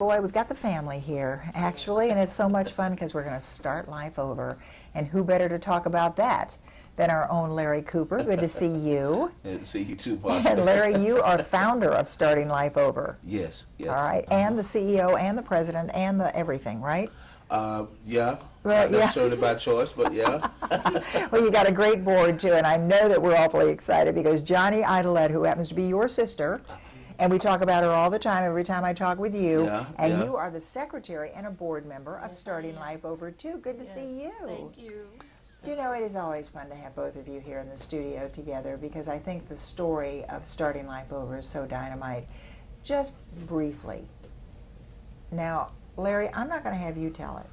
Boy, we've got the family here, actually, and it's so much fun because we're going to start life over. And who better to talk about that than our own Larry Cooper? Good to see you. Good to see you too, Marcia. And Larry, you are founder of Starting Life Over. Yes, yes. All right, and the CEO and the president and the everything, right? Yeah. Well, Not necessarily by choice, but yeah. Well, you got a great board, too, and I know that we're awfully excited because Johnny Idolette, who happens to be your sister, and we talk about her all the time, every time I talk with you, and you are the secretary and a board member of Starting Life Over, too. Good to see you. Thank you. You know, it is always fun to have both of you here in the studio together because I think the story of Starting Life Over is so dynamite. Just briefly. Now, Larry, I'm not going to have you tell it.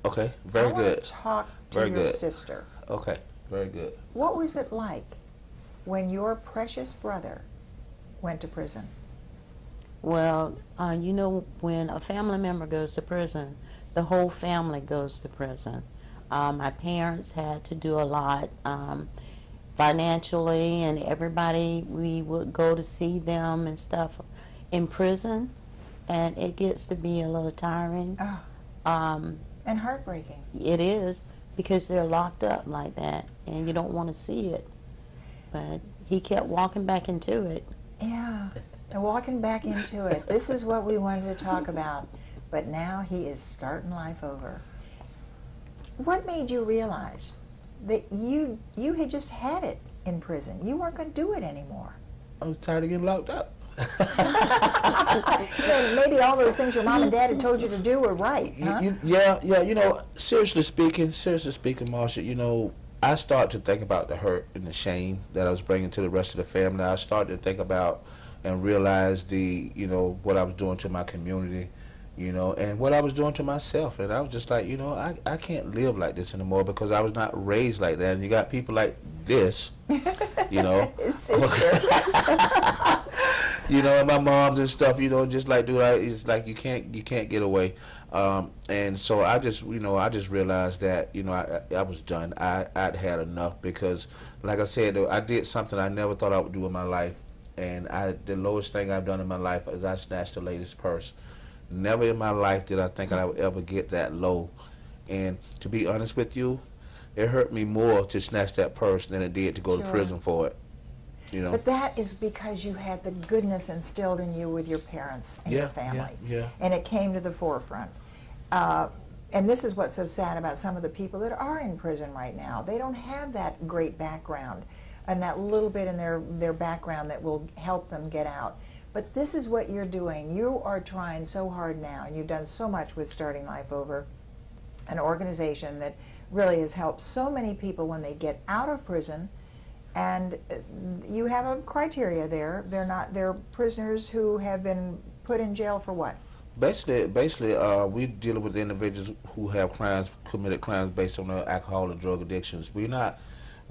Okay, very I want good. to talk to Very your good. sister. Okay, very good. What was it like when your precious brother went to prison? Well, you know, when a family member goes to prison, the whole family goes to prison. My parents had to do a lot financially, and everybody, we would go to see them and stuff in prison, and it gets to be a little tiring. Oh, and heartbreaking. It is, because they're locked up like that, and you don't want to see it. But he kept walking back into it. Yeah, and walking back into it. This is what we wanted to talk about. But now he is starting life over. What made you realize that you had just had it in prison? You weren't going to do it anymore. I was tired of getting locked up. Maybe all those things your mom and dad had told you to do were right, huh? Yeah, you know, seriously speaking, Marcia, you know, I started to think about the hurt and the shame that I was bringing to the rest of the family. I started to think about and realize you know, what I was doing to my community, you know, and what I was doing to myself. And I was just like, you know, I can't live like this anymore because I was not raised like that. And you got people like this, you know. You know, and my moms and stuff, you know, just like, dude, it's like you can't get away. And so I just realized that, you know, I was done. I'd had enough because, like I said, I did something I never thought I would do in my life. And the lowest thing I've done in my life is I snatched a lady's purse. Never in my life did I think I would ever get that low. And to be honest with you, it hurt me more to snatch that purse than it did to go to prison for it. You know? But that is because you had the goodness instilled in you with your parents and your family. Yeah. And it came to the forefront. And this is what's so sad about some of the people that are in prison right now. They don't have that great background and that little bit in their background that will help them get out. But this is what you're doing. You are trying so hard now, and you've done so much with Starting Life Over, an organization that really has helped so many people when they get out of prison. And you have a criteria there. They're prisoners who have been put in jail for what? Basically, we deal with individuals who have committed crimes based on their alcohol and drug addictions. We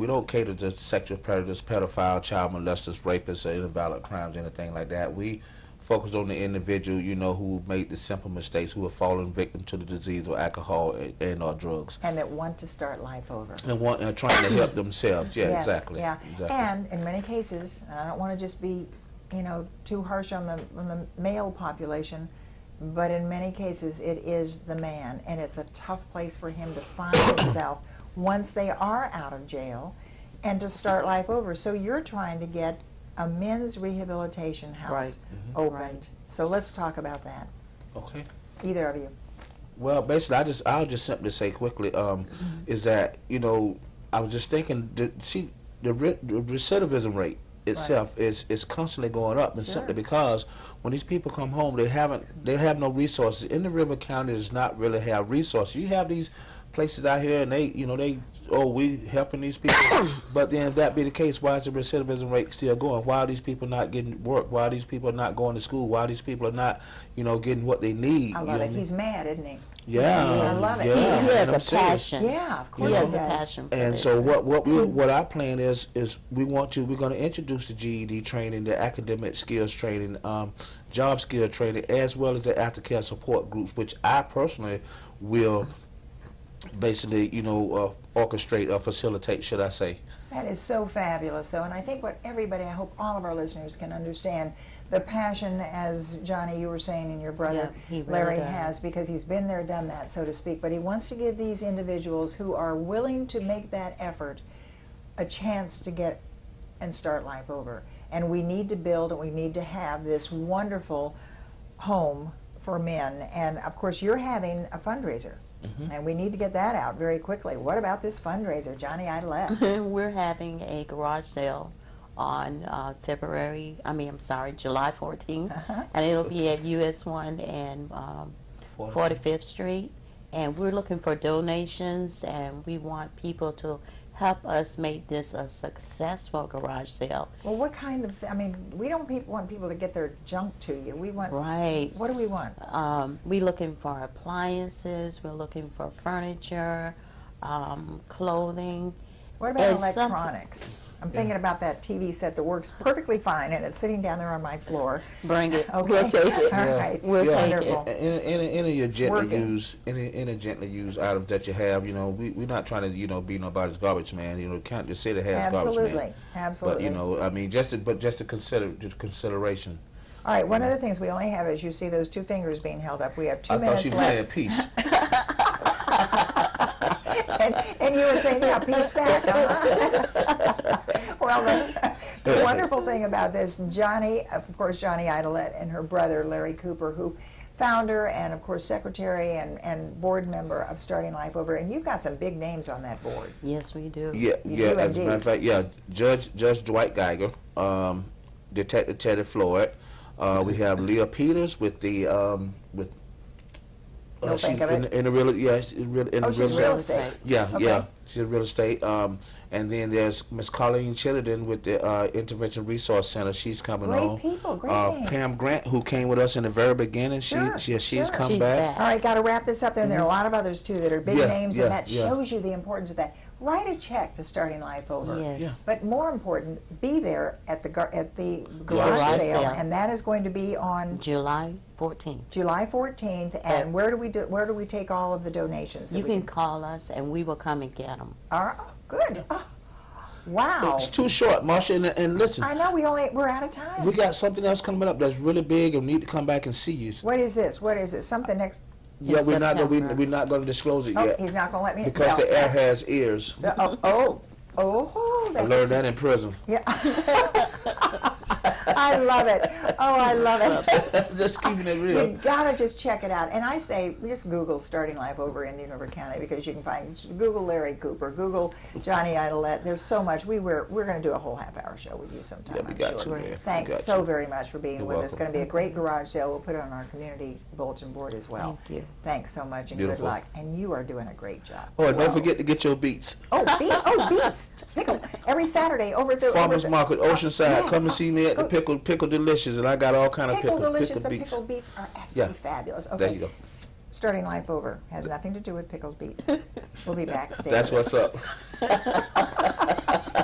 don't cater to sexual predators, pedophiles, child molesters, rapists, or violent crimes, anything like that. We focus on the individual, you know, who made the simple mistakes, who have fallen victim to the disease of alcohol and/or drugs. And that want to start life over. And trying to help themselves. Yeah, yes, exactly. Yeah. Exactly. And in many cases, and I don't want to just be, you know, too harsh on the male population, but in many cases it is the man, and it's a tough place for him to find himself once they are out of jail and to start life over. So you're trying to get a men's rehabilitation house opened. Right. So let's talk about that. Okay. Either of you. Well, basically, I'll just simply say quickly, is that, you know, I was just thinking, the recidivism rate itself is constantly going up, and simply because when these people come home, they have no resources. In the River County does not really have resources. You have these places out here, and we helping these people, but then if that be the case, why is the recidivism rate still going? Why are these people not getting work? Why are these people not going to school? Why are these people are not, you know, getting what they need? I love it. He's mad, isn't he? Yeah, I love it. Yeah, He has a passion. Yeah, of course He has he a does. passion for And this. so what our plan is we're going to introduce the GED training, the academic skills training, job skill training, as well as the aftercare support groups, which I personally will basically, you know, orchestrate or facilitate, should I say. That is so fabulous, though, and I think what everybody, I hope all of our listeners can understand, the passion, as Johnny, you were saying, and your brother Yeah, he really Larry does. has, because he's been there, done that, so to speak. But he wants to give these individuals who are willing to make that effort a chance to get and start life over. And we need to build, and we need to have this wonderful home for men. And of course, you're having a fundraiser. And we need to get that out very quickly. What about this fundraiser, Johnny Idolette? We're having a garage sale on July 14th, and it'll be at US 1 and 45th Street. And we're looking for donations, and we want people to help us make this a successful garage sale. Well, what kind of, we don't want people to get their junk to you. We want, Right. what do we want? We're looking for appliances, we're looking for furniture, clothing. What about and some- electronics? I'm thinking about that TV set that works perfectly fine, and it's sitting down there on my floor. Bring it. Okay. We'll take it. All Yeah. right. We'll take Wonderful. Any of your gently Working. used, any gently used items that you have, we're not trying to, be nobody's garbage man. Can't just say that has garbage man. Absolutely. Absolutely. But just just consideration. All right, one of the things we only have is you see those two fingers being held up. We have 2 I thought minutes you were left. saying peace. and you were saying, yeah, peace back. Huh? Well, the wonderful thing about this, Johnny, of course, Johnny Idolette and her brother, Larry Cooper, who founder and, of course, secretary and board member of Starting Life Over. And you've got some big names on that board. Yes, we do. Yeah, You yeah. do As a matter of fact, yeah. Judge Dwight Geiger, Detective Teddy Floyd. We have Leah Peters with the with. You'll think of it. In the real, yeah, in Oh, the she's real estate. Yeah, Okay. yeah, she's in real estate. And then there's Miss Colleen Chittenden with the Intervention Resource Center. She's coming Great on. people, great names. Pam Grant, who came with us in the very beginning, Sure, she's sure. come She's back. back. All right, got to wrap this up there. And there are a lot of others, too, that are big Yeah, names, yeah, and that yeah. shows you the importance of that. Write a check to Starting Life Over. Yes. Yeah. But more important, be there at the garage Garage sale, sale. and that is going to be on July 14th. July 14th. And where do we take all of the donations? that You we can call us, and we will come and get them. All right, good. Oh, wow. It's too short, Marsha. And listen, I know we're out of time. we got something else coming up that's really big, and we need to come back and see you. What is this? What is it? Something next? Yeah, In we're not September. we're not going to disclose it Oh, yet he's not going to let me. because well, the air that's- has ears. Oh. I That's learned that in prison. Yeah. I love it. Oh, I love it. Just keeping it You real. gotta just check it out. And I say, just Google Starting Life Over Indian River County, because you can find, Google Larry Cooper, Google Johnny Idolette. There's so much. We're going to do a whole half-hour show with you sometime, Yeah, we I'm got sure. you, man. We Thanks got so you. very much for being You're with us. It's welcome. going to be a great garage sale. We'll put it on our community bulletin board as well. Thank you. Thanks so much, and Beautiful. good luck. And you are doing a great job. Oh, and Whoa. don't forget to get your beets. Beets. Pickle. Every Saturday over at the Farmers Market, Oceanside. Yes. Come and see me at the Go- Pickle Delicious, and I got all kind of Pickle pickle Delicious. The beets. pickled beets are absolutely fabulous. Okay. There you go. Starting Life Over has nothing to do with pickled beets. We'll be back. Stay That's with us. what's up.